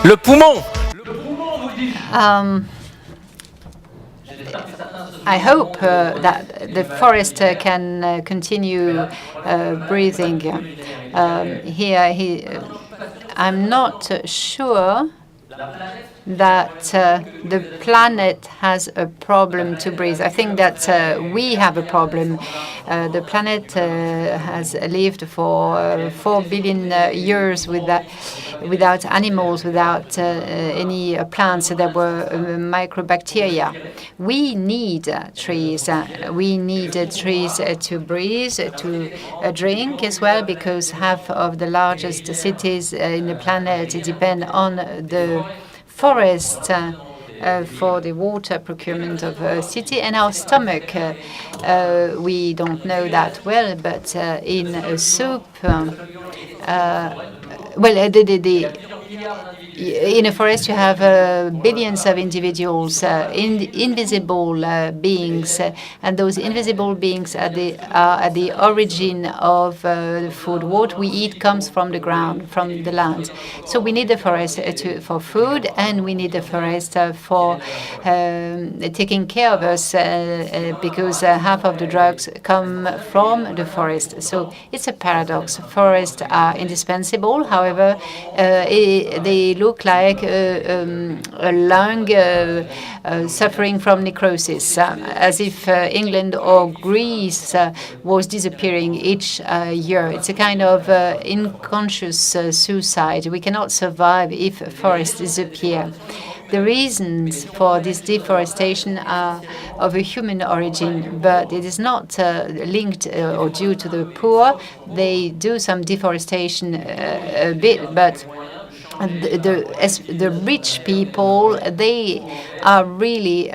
Le poumon. I hope that the forest can continue breathing. I'm not sure that the planet has a problem to breathe. I think that we have a problem. The planet has lived for 4 billion years without animals, without any plants. There were microbacteria. We need trees. We need trees to breathe, to drink as well, because half of the largest cities in the planet depend on the forest for the water procurement of a city. And our stomach, we don't know that well, but in a soup, in a forest, you have billions of individuals, invisible beings, and those invisible beings are at the origin of the food. What we eat comes from the ground, from the land. So we need the forest for food, and we need the forest for taking care of us, because half of the drugs come from the forest. So it's a paradox. Forests are indispensable. However, they look like a lung suffering from necrosis, as if England or Greece was disappearing each year. It's a kind of unconscious suicide. We cannot survive if forests disappear. The reasons for this deforestation are of a human origin, but it is not linked or due to the poor. They do some deforestation a bit, but the rich people, they are really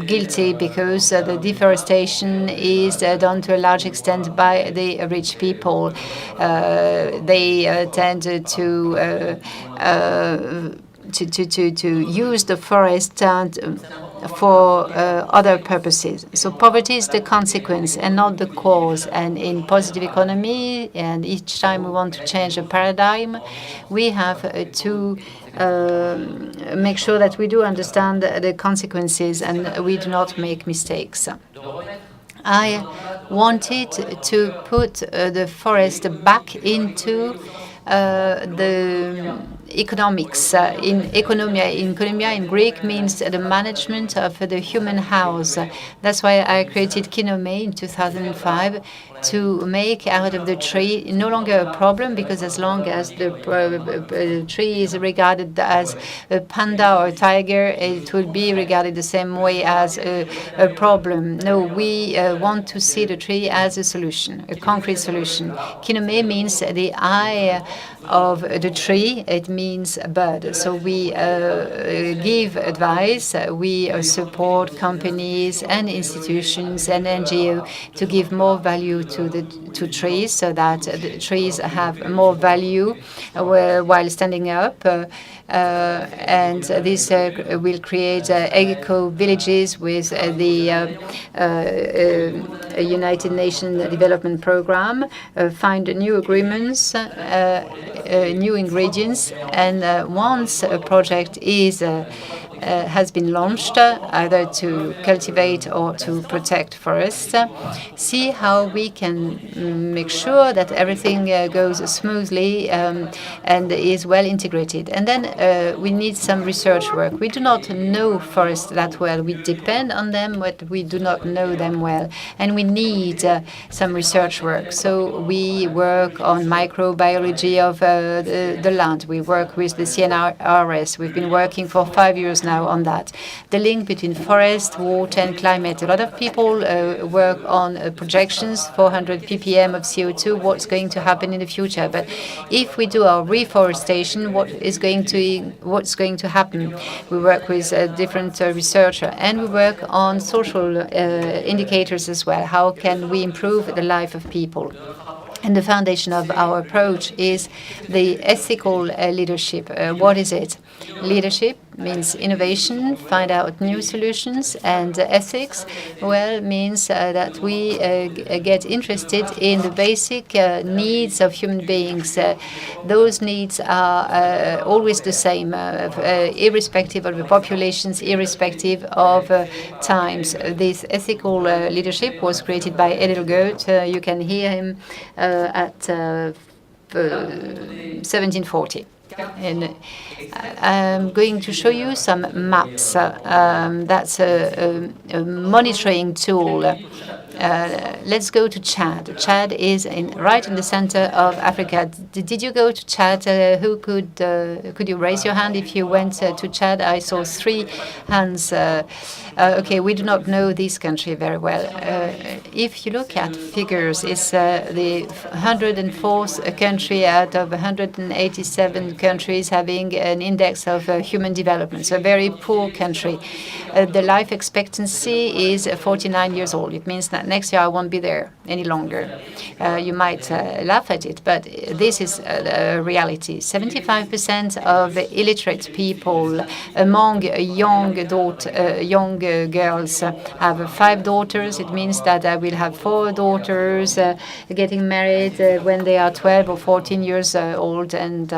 guilty, because the deforestation is done to a large extent by the rich people. They tend to use the forest for other purposes. So poverty is the consequence and not the cause. And in positive economy, and each time we want to change a paradigm, we have to make sure that we do understand the consequences and we do not make mistakes. I wanted to put the forest back into the economics. In economia in Greek means the management of the human house. That's why I created Kinomé in 2005, to make out of the tree no longer a problem, because as long as the tree is regarded as a panda or a tiger, it will be regarded the same way as a problem. No, we want to see the tree as a solution, a concrete solution. Kinomé means the eye of the tree. It means a bird. So we give advice. We support companies and institutions and NGO to give more value to trees, so that the trees have more value while standing up. And this will create eco villages with the United Nations Development Program, find new agreements, new ingredients, and once a project has been launched, either to cultivate or to protect forests, see how we can make sure that everything goes smoothly and is well integrated. And then we need some research work. We do not know forests that well. We depend on them, but we do not know them well. And we need some research work. So we work on microbiology of the land. We work with the CNRS. We've been working for 5 years now on that. The link between forest, water, and climate. A lot of people work on projections, 400 ppm of CO2, what's going to happen in the future. But if we do our reforestation, what's going to happen? We work with different researchers, and we work on social indicators as well. How can we improve the life of people? And the foundation of our approach is the ethical leadership. What is it? Leadership means innovation, find out new solutions, and ethics, well, means that we get interested in the basic needs of human beings. Those needs are always the same, irrespective of the populations, irrespective of times. This ethical leadership was created by Edel Goethe. You can hear him at 1740. And I'm going to show you some maps. That's a monitoring tool. Let's go to Chad. Chad is right in the center of Africa. Did you go to Chad? Who could you raise your hand if you went to Chad? I saw 3 hands. Okay, we do not know this country very well. If you look at figures, it's the 104th country out of 187 countries having an index of human development. So a very poor country. The life expectancy is 49 years old. It means that next year I won't be there any longer. You might laugh at it, but this is a reality. 75% of illiterate people among young girls have 5 daughters. It means that I will have 4 daughters getting married when they are 12 or 14 years old. And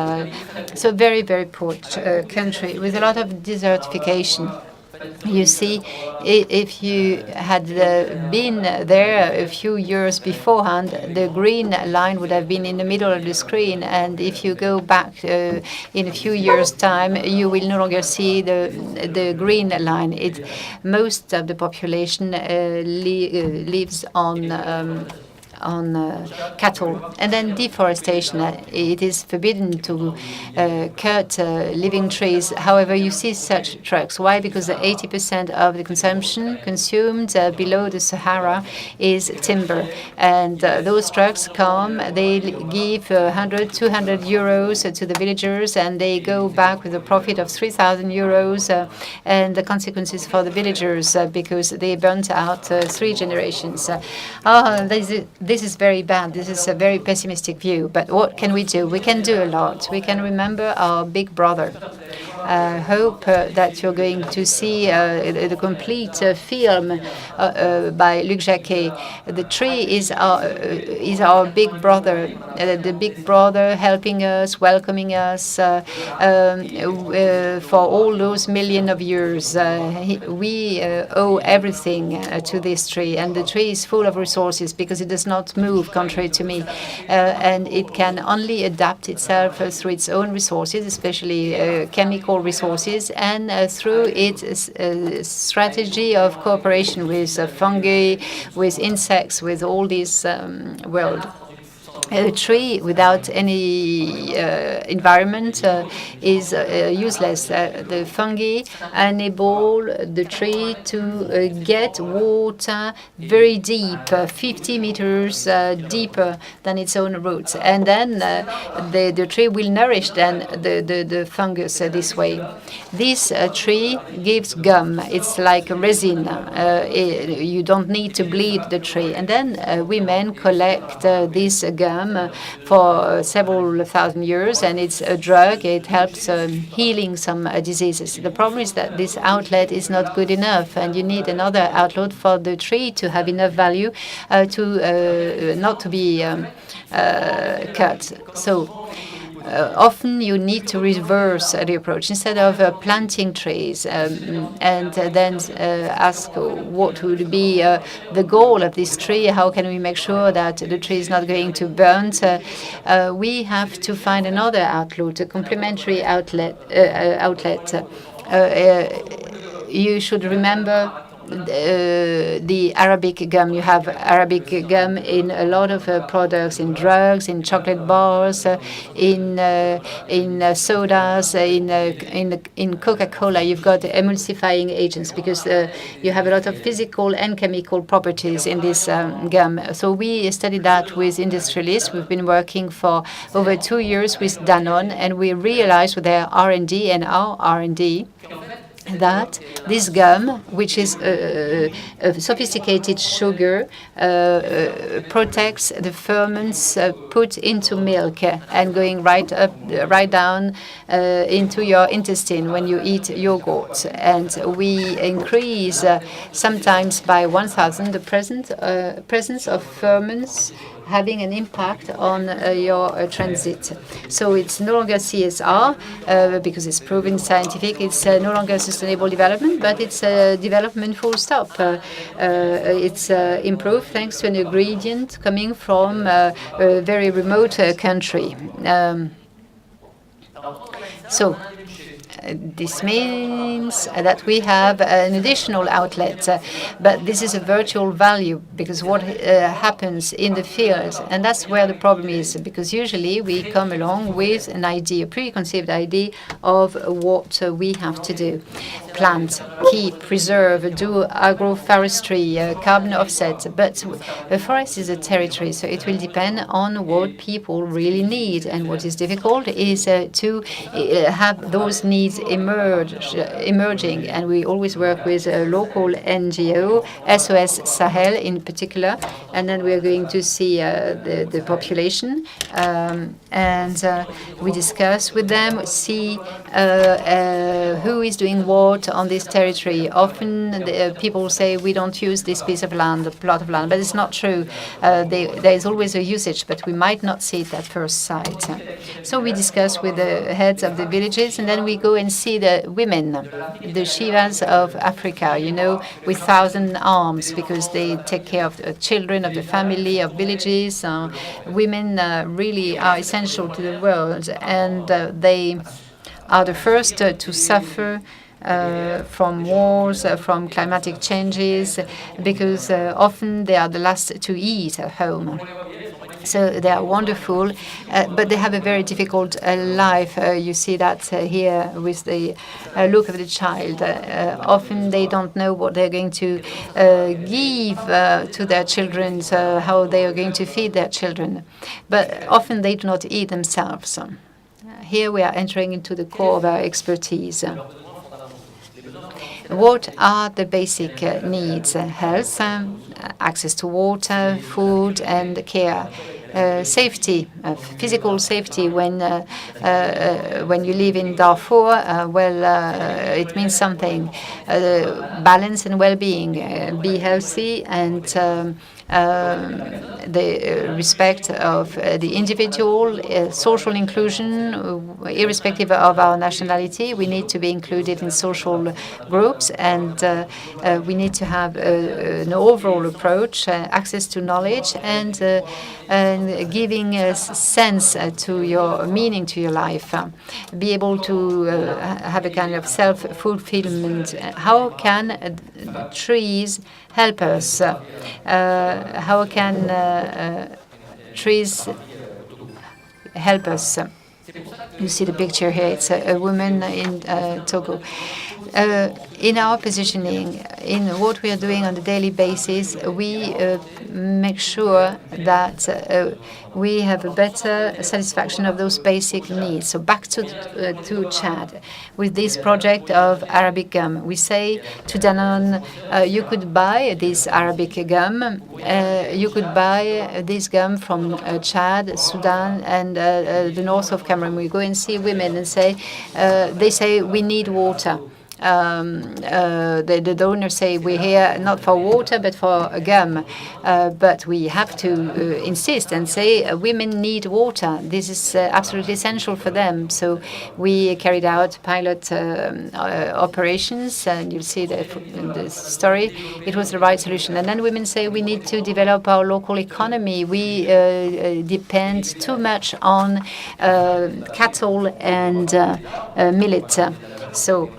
so very, very poor country with a lot of desertification. You see, if you had been there a few years beforehand, the green line would have been in the middle of the screen. And if you go back in a few years' time, you will no longer see the green line. Most of the population lives on cattle. And then deforestation. It is forbidden to cut living trees. However, you see such trucks. Why? Because 80% of the consumption consumed below the Sahara is timber. And those trucks come, they give 100, 200 euros to the villagers, and they go back with a profit of 3,000 euros. And the consequences for the villagers because they burnt out 3 generations. This is very bad. This is a very pessimistic view. But what can we do? We can do a lot. We can remember our big brother. I hope that you're going to see the complete film by Luc Jacquet. The tree is our big brother, the big brother helping us, welcoming us for all those millions of years. We owe everything to this tree, and the tree is full of resources because it does not move, contrary to me, and it can only adapt itself through its own resources, especially chemical resources, and through its strategy of cooperation with fungi, with insects, with all this world. A tree without any environment is useless. The fungi enable the tree to get water very deep, 50 meters deeper than its own roots. And then the tree will nourish then the fungus this way. This tree gives gum. It's like a resin. You don't need to bleed the tree. And then women collect this gum for several thousand years, and it's a drug. It helps healing some diseases. The problem is that this outlet is not good enough, and you need another outlet for the tree to have enough value to not to be cut. So often you need to reverse the approach. Instead of planting trees and then ask what would be the goal of this tree, how can we make sure that the tree is not going to burn, we have to find another outlet, a complementary outlet. You should remember the Arabic gum. You have Arabic gum in a lot of products, in drugs, in chocolate bars, in sodas, in Coca-Cola. You've got emulsifying agents because you have a lot of physical and chemical properties in this gum. So we studied that with industrialists. We've been working for over 2 years with Danone, and we realized with their R&D and our R&D that this gum, which is a sophisticated sugar, protects the ferments put into milk and going right down into your intestine when you eat yogurt. And we increase sometimes by 1,000 the presence of ferments having an impact on your transit. So it's no longer CSR because it's proven scientific. It's no longer sustainable development, but it's development full stop. It's improved thanks to an ingredient coming from a very remote country. So this means that we have an additional outlet, but this is a virtual value because what happens in the field, and that's where the problem is, because usually we come along with an idea, a preconceived idea of what we have to do. Plant, keep, preserve, do agroforestry, carbon offset, but the forest is a territory, so it will depend on what people really need, and what is difficult is to have those needs emerging, and we always work with a local NGO, SOS Sahel in particular, and then we are going to see the population, and we discuss with them, see who is doing what on this territory. Often people say we don't use this piece of land, a plot of land, but it's not true. There is always a usage, but we might not see it at first sight. So we discuss with the heads of the villages, and then we go and see the women, the Shivas of Africa, with 1,000 arms, because they take care of the children, of the family, of villages. Women really are essential to the world, and they are the first to suffer from wars, from climatic changes, because often they are the last to eat at home. So they are wonderful, but they have a very difficult life. You see that here with the look of the child. Often they don't know what they're going to give to their children, how they are going to feed their children. But often they do not eat themselves. Here we are entering into the core of our expertise. What are the basic needs? Health, access to water, food, and care. Safety, physical safety. When you live in Darfur, it means something. Balance and well-being, be healthy, and the respect of the individual, social inclusion, irrespective of our nationality. We need to be included in social groups, and we need to have an overall approach, access to knowledge, and giving a sense to your meaning to your life. Be able to have a kind of self-fulfillment. How can trees help us? How can trees help us? You see the picture here. It's a woman in Togo. In our positioning, in what we are doing on a daily basis, we make sure that we have a better satisfaction of those basic needs. So back to Chad, with this project of Arabic gum, we say to Danone, you could buy this Arabic gum, you could buy this gum from Chad, Sudan, and the north of Cameroon. We go and see women and say, they say we need water. The donors say we're here not for water but for gum, but we have to insist and say women need water. This is absolutely essential for them. So we carried out pilot operations, and you'll see in the story it was the right solution. And then women say we need to develop our local economy. We depend too much on cattle and millet. So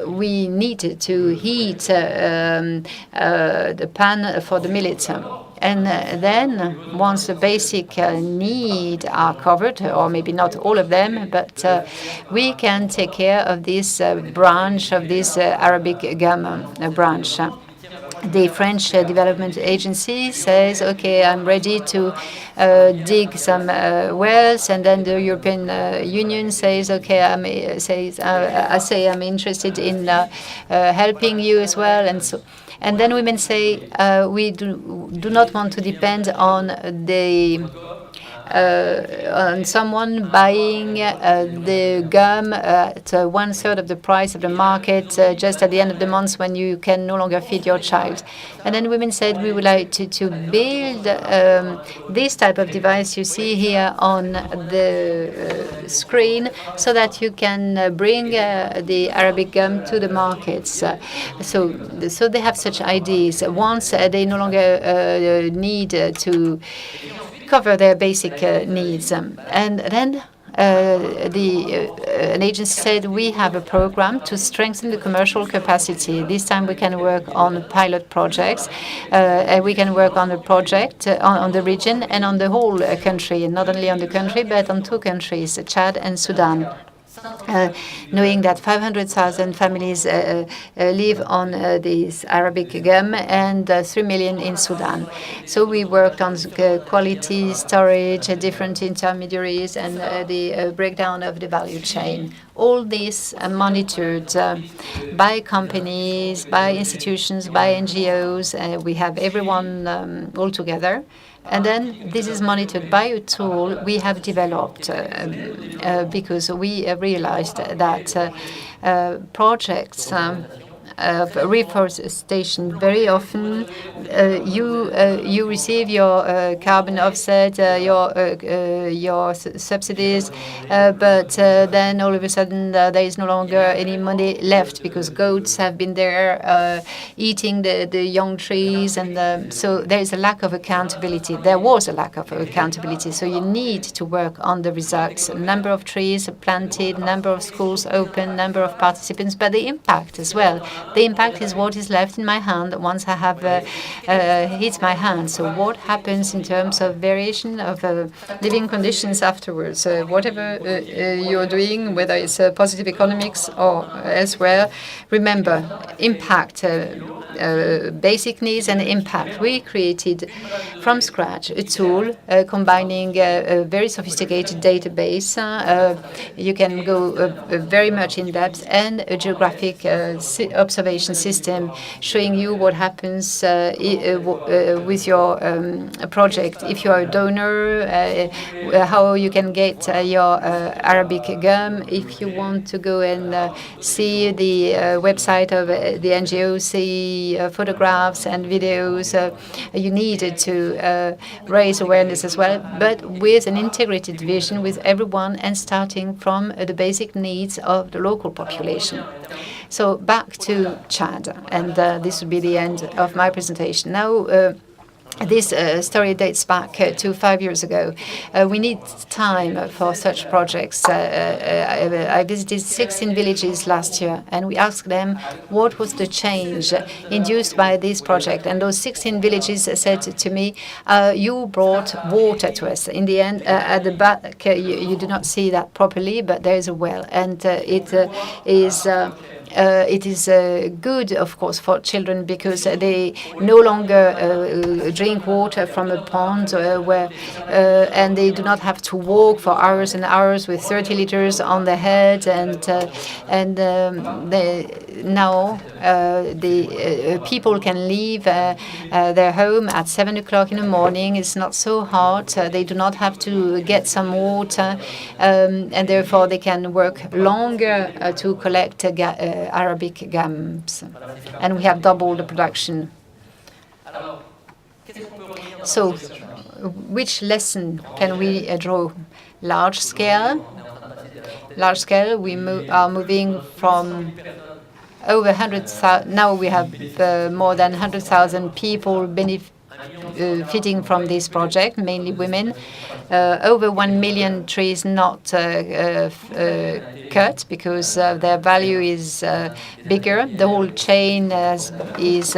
we needed to heat the pan for the millet. And then once the basic needs are covered, or maybe not all of them, but we can take care of this branch of this Arabic gum branch. the French Development Agency says, okay, I'm ready to dig some wells, and then the European Union says, okay, I say I'm interested in helping you as well, and so. And then women say, we do not want to depend on someone buying the gum at 1/3 of the price of the market just at the end of the month when you can no longer feed your child. And then women said, we would like to build this type of device you see here on the screen so that you can bring the Arabic gum to the markets. So they have such ideas. Once they no longer need to cover their basic needs. And then an agency said, we have a program to strengthen the commercial capacity. This time we can work on pilot projects. And we can work on the project, on the region, and on the whole country, and not only on the country, but on two countries, Chad and Sudan. Knowing that 500,000 families live on this Arabic gum and 3 million in Sudan. So we worked on quality, storage, different intermediaries, and the breakdown of the value chain. All this monitored by companies, by institutions, by NGOs. We have everyone all together. And then this is monitored by a tool we have developed because we realized that projects of reforestation, very often you receive your carbon offset, your subsidies, but then all of a sudden there is no longer any money left because goats have been there eating the young trees, and so there is a lack of accountability. There was a lack of accountability, so you need to work on the results: number of trees planted, number of schools open, number of participants, but the impact as well. The impact is what is left in my hand once I have hit my hand. So what happens in terms of variation of living conditions afterwards? Whatever you're doing, whether it's positive economics or elsewhere, remember, impact, basic needs and impact. We created from scratch a tool combining a very sophisticated database. You can go very much in depth, and a geographic observation system showing you what happens with your project. If you are a donor, how you can get your Arabic gum. If you want to go and see the website of the NGO, see photographs and videos, you need to raise awareness as well, but with an integrated vision with everyone and starting from the basic needs of the local population. So back to Chad, and this will be the end of my presentation. Now, this story dates back to 5 years ago. We need time for such projects. I visited 16 villages last year, and we asked them what was the change induced by this project. And those 16 villages said to me, you brought water to us. In the end, at the back, you do not see that properly, but there is a well, and it is good, of course, for children because they no longer drink water from a pond and they do not have to walk for hours and hours with 30 liters on their head. Now the people can leave their home at 7 o'clock in the morning. It's not so hot. They do not have to get some water, and therefore they can work longer to collect Arabic gums, and we have doubled the production. So, which lesson can we draw? Large scale. Large scale. We are moving from over 100,000. Now we have more than 100,000 people benefiting from this project, mainly women. Over 1 million trees not cut because their value is bigger. The whole chain is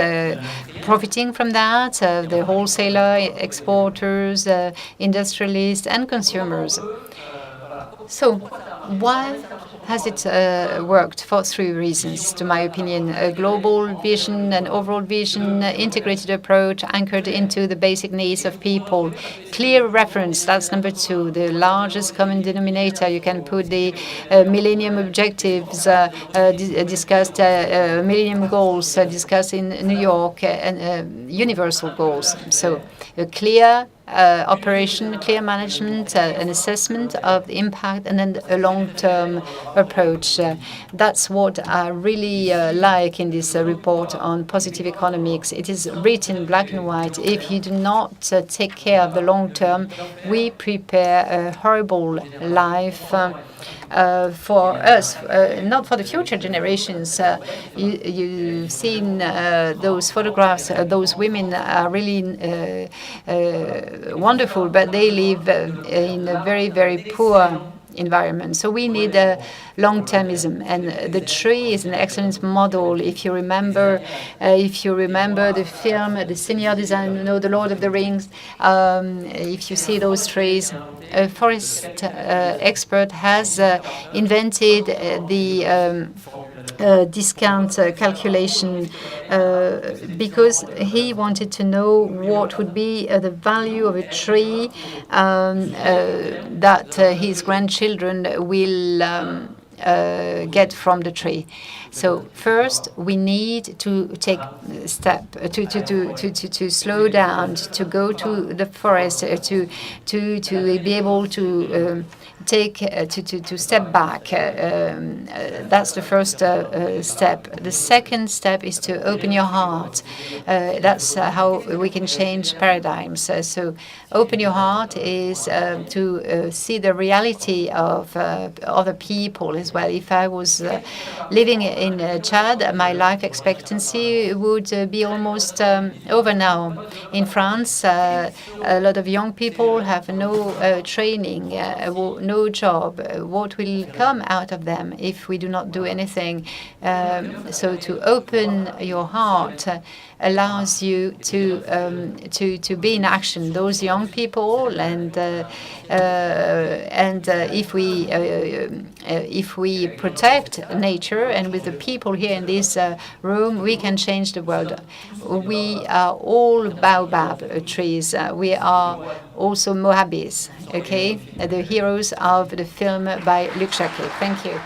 profiting from that, the wholesaler, exporters, industrialists, and consumers. So why has it worked? For three reasons, to my opinion: a global vision, an overall vision, integrated approach anchored into the basic needs of people, clear reference. That's number two. The largest common denominator. You can put the millennium objectives discussed, millennium goals discussed in New York, and universal goals. So a clear operation, clear management, an assessment of the impact, and then a long-term approach. That's what I really like in this report on positive economics. It is written black and white. If you do not take care of the long term, we prepare a horrible life for us, not for the future generations. You've seen those photographs. Those women are really wonderful, but they live in a very, very poor environment. So we need a long-termism, and the tree is an excellent model. If you remember the film, The Seigneur des Anneaux, The Lord of the Rings, if you see those trees, a forest expert has invented the discount calculation because he wanted to know what would be the value of a tree that his grandchildren will get from the tree. So first, we need to take step to slow down, to go to the forest, to be able to to step back. That's the first step. The second step is to open your heart. That's how we can change paradigms. So open your heart is to see the reality of other people as well. If I was living in Chad, my life expectancy would be almost over now. In France, a lot of young people have no training, no job. What will come out of them if we do not do anything? So to open your heart allows you to be in action. Those young people, and if we protect nature, and with the people here in this room, we can change the world. We are all baobab trees. We are also Moabis, okay? The heroes of the film by Luc Jacquet. Thank you.